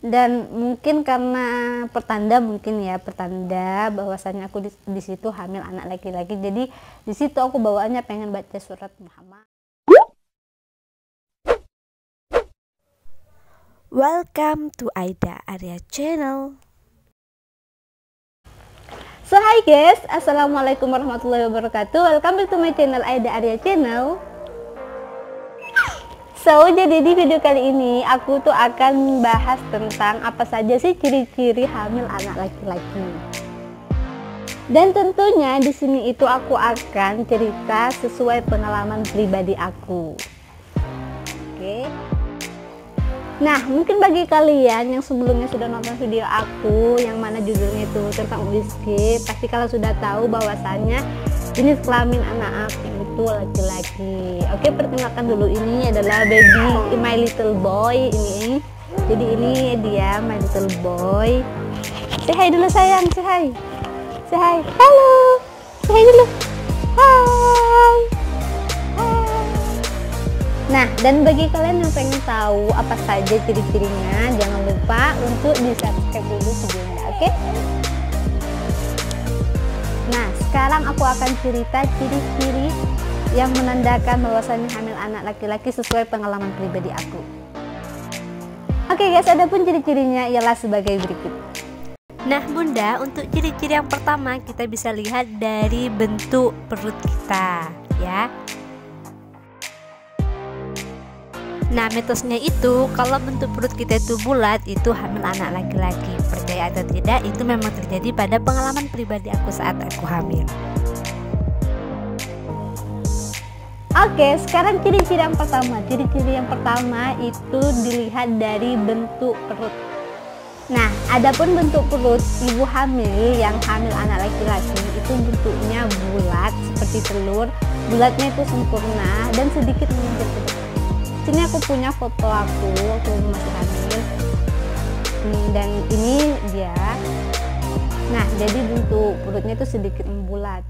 Dan mungkin karena pertanda bahwasanya aku di situ hamil anak laki-laki. Jadi di situ aku bawaannya pengen baca surat Muhammad. Welcome to Aida Arya Channel. So hi guys, assalamualaikum warahmatullahi wabarakatuh. Welcome back to my channel Aida Arya Channel. So, jadi di video kali ini aku tuh akan bahas tentang apa saja sih ciri-ciri hamil anak laki-laki. Dan tentunya di sini itu aku akan cerita sesuai pengalaman pribadi aku. Oke. Nah, mungkin bagi kalian yang sebelumnya sudah nonton video aku yang mana judulnya itu tentang USG, pasti kalian sudah tahu bahwasannya jenis kelamin anak aku itu laki-laki. Oke, perkenalkan dulu, ini adalah baby my little boy ini. Jadi ini dia my little boy. Say hi dulu sayang, say hi. Say hi. Halo. Say hi dulu. Hai. Nah, dan bagi kalian yang pengen tahu apa saja ciri-cirinya, jangan lupa untuk di-subscribe dulu videonya, oke? Nah, sekarang aku akan cerita ciri-ciri yang menandakan bahwasannya hamil anak laki-laki sesuai pengalaman pribadi aku. Oke guys, adapun ciri-cirinya ialah sebagai berikut. Nah bunda, untuk ciri-ciri yang pertama kita bisa lihat dari bentuk perut kita ya. Nah, mitosnya itu kalau bentuk perut kita itu bulat, itu hamil anak laki-laki. Percaya atau tidak, itu memang terjadi pada pengalaman pribadi aku saat aku hamil. Oke, sekarang ciri-ciri yang pertama. Ciri-ciri yang pertama itu dilihat dari bentuk perut. Nah, adapun bentuk perut ibu hamil yang hamil anak laki-laki itu bentuknya bulat seperti telur. Bulatnya itu sempurna dan sedikit menonjol ke depan. Sini aku punya foto aku waktu masih hamil, dan ini dia. Nah, jadi bentuk perutnya itu sedikit membulat.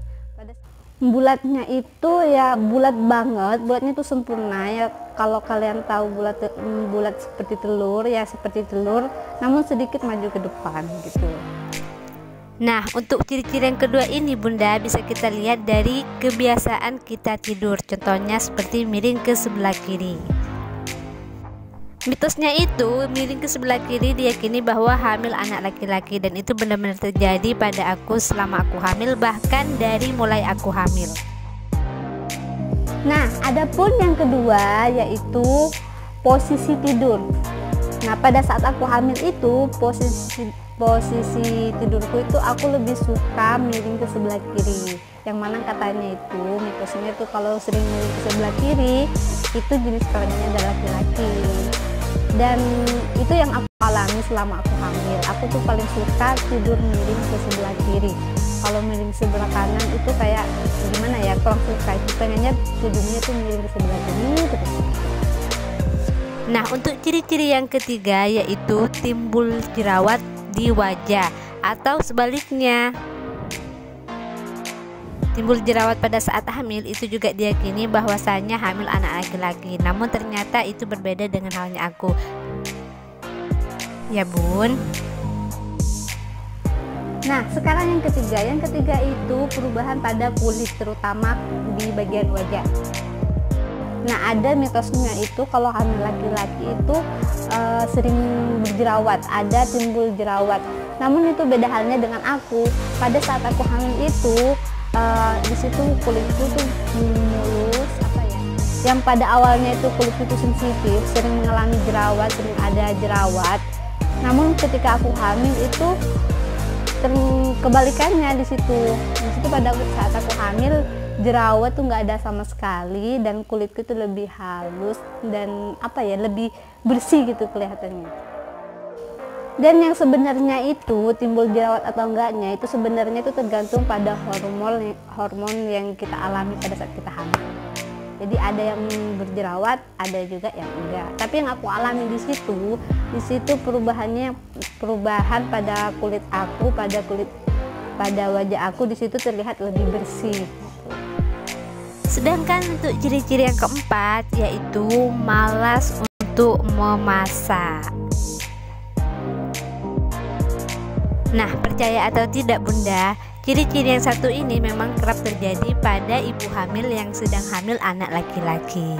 Bulatnya itu ya bulat banget, bulatnya itu sempurna ya. Kalau kalian tahu bulat seperti telur ya, seperti telur, namun sedikit maju ke depan gitu. Nah, untuk ciri-ciri yang kedua ini bunda, bisa kita lihat dari kebiasaan kita tidur. Contohnya seperti miring ke sebelah kiri. Mitosnya itu miring ke sebelah kiri diyakini bahwa hamil anak laki-laki, dan itu benar-benar terjadi pada aku selama aku hamil, bahkan dari mulai aku hamil. Nah, adapun yang kedua yaitu posisi tidur. Nah, pada saat aku hamil itu posisi tidurku itu aku lebih suka miring ke sebelah kiri. Yang mana katanya itu mitosnya itu kalau sering miring ke sebelah kiri itu jenis kelaminnya adalah laki-laki. Dan itu yang aku alami selama aku hamil. Aku tuh paling suka tidur miring ke sebelah kiri. Kalau miring sebelah kanan itu kayak gimana ya, kurang suka. Itu pengennya tidurnya tuh miring ke sebelah kiri terus. Nah, untuk ciri-ciri yang ketiga yaitu timbul jerawat di wajah atau sebaliknya. Timbul jerawat pada saat hamil itu juga diyakini bahwasanya hamil anak laki-laki. Namun ternyata itu berbeda dengan halnya aku. Ya bun. Nah, sekarang yang ketiga. Yang ketiga itu perubahan pada kulit, terutama di bagian wajah. Nah, ada mitosnya itu kalau hamil laki-laki itu sering berjerawat, ada timbul jerawat. Namun itu beda halnya dengan aku. Pada saat aku hamil itu di situ kulitku tuh mulus, yang pada awalnya itu kulitku tuh sensitif, sering mengalami jerawat, sering ada jerawat. Namun ketika aku hamil itu kebalikannya di situ pada saat aku hamil jerawat tuh nggak ada sama sekali, dan kulitku tuh lebih halus dan lebih bersih gitu kelihatannya. Dan yang sebenarnya itu timbul jerawat atau enggaknya itu sebenarnya itu tergantung pada hormon yang kita alami pada saat kita hamil. Jadi ada yang berjerawat, ada juga yang enggak. Tapi yang aku alami di situ perubahan pada kulit aku, pada wajah aku di situ terlihat lebih bersih. Sedangkan untuk ciri-ciri yang keempat yaitu malas untuk memasak. Nah, percaya atau tidak Bunda, ciri-ciri yang satu ini memang kerap terjadi pada ibu hamil yang sedang hamil anak laki-laki.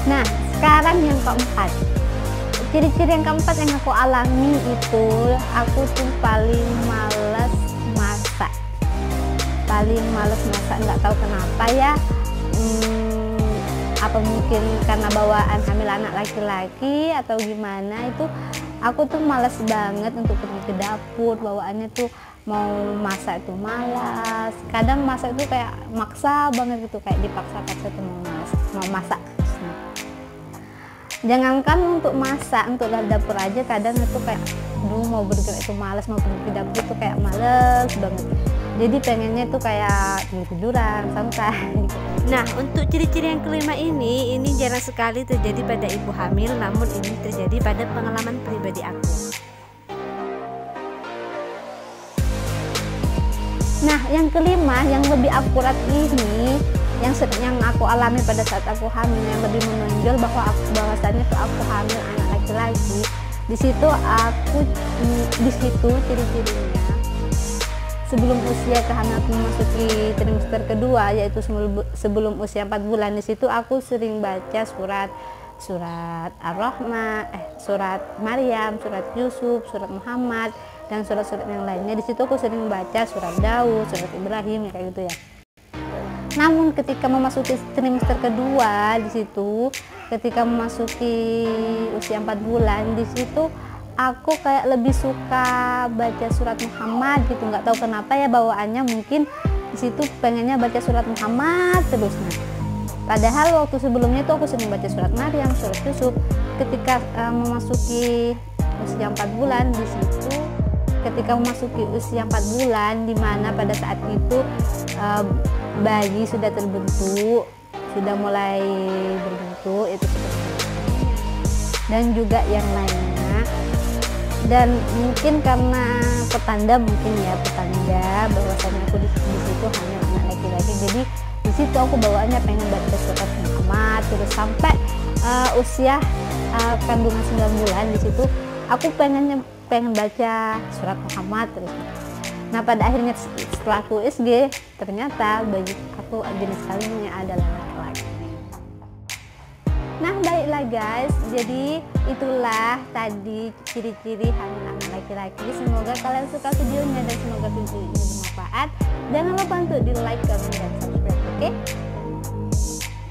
Nah, sekarang yang keempat. Ciri-ciri yang keempat yang aku alami itu, aku tuh paling males masak. Nggak tahu kenapa ya. Apa mungkin karena bawaan hamil anak laki-laki atau gimana, itu aku tuh males banget untuk pergi ke dapur. Bawaannya tuh mau masak itu malas. Kadang masak itu kayak maksa banget gitu, kayak dipaksa-paksa tuh mau masak. Jangankan untuk masak, untuk ke dapur aja kadang itu kayak mau bergerak itu malas, mau pergi ke dapur itu kayak males banget. Jadi pengennya tuh kayak tiduran santai. Nah, untuk ciri-ciri yang kelima ini jarang sekali terjadi pada ibu hamil, namun ini terjadi pada pengalaman pribadi aku. Nah, yang kelima yang lebih akurat ini, yang aku alami pada saat aku hamil, yang lebih menonjol bahwasannya tuh aku hamil anak laki-laki. Di situ ciri-cirinya sebelum usia kehamilan aku memasuki trimester kedua, yaitu sebelum usia 4 bulan. Di situ aku sering baca surat Ar-Rahman, surat Maryam, surat Yusuf, surat Muhammad, dan surat-surat yang lainnya. Di situ aku sering baca surat Daud, surat Ibrahim, kayak gitu ya. Namun ketika memasuki trimester kedua, di situ ketika memasuki usia 4 bulan, di situ aku kayak lebih suka baca surat Muhammad gitu. Nggak tahu kenapa ya, bawaannya mungkin di situ pengennya baca surat Muhammad terus. Nah, padahal waktu sebelumnya itu aku sering baca surat Maryam, surat Yusuf. Ketika memasuki usia 4 bulan, di situ ketika memasuki usia 4 bulan, di mana pada saat itu bayi sudah terbentuk, sudah mulai berbentuk itu seperti dan juga yang lainnya. Dan mungkin karena petanda bahwasanya aku di situ hamil anak laki-laki, jadi di situ aku bawaannya pengen baca surat Muhammad terus sampai usia kandungan 9 bulan. Di situ aku pengen baca surat Muhammad terus. Nah, pada akhirnya setelah aku SG, ternyata bagi aku jenis kelaminnya adalah laki-laki. Nah, baiklah guys, jadi itulah tadi ciri-ciri hamil anak laki-laki. Semoga kalian suka videonya dan semoga video ini bermanfaat. Jangan lupa untuk di like, comment, dan subscribe, oke?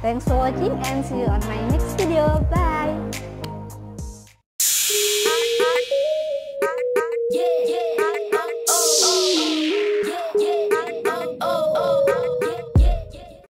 Thanks for watching and see you on my next video. Bye!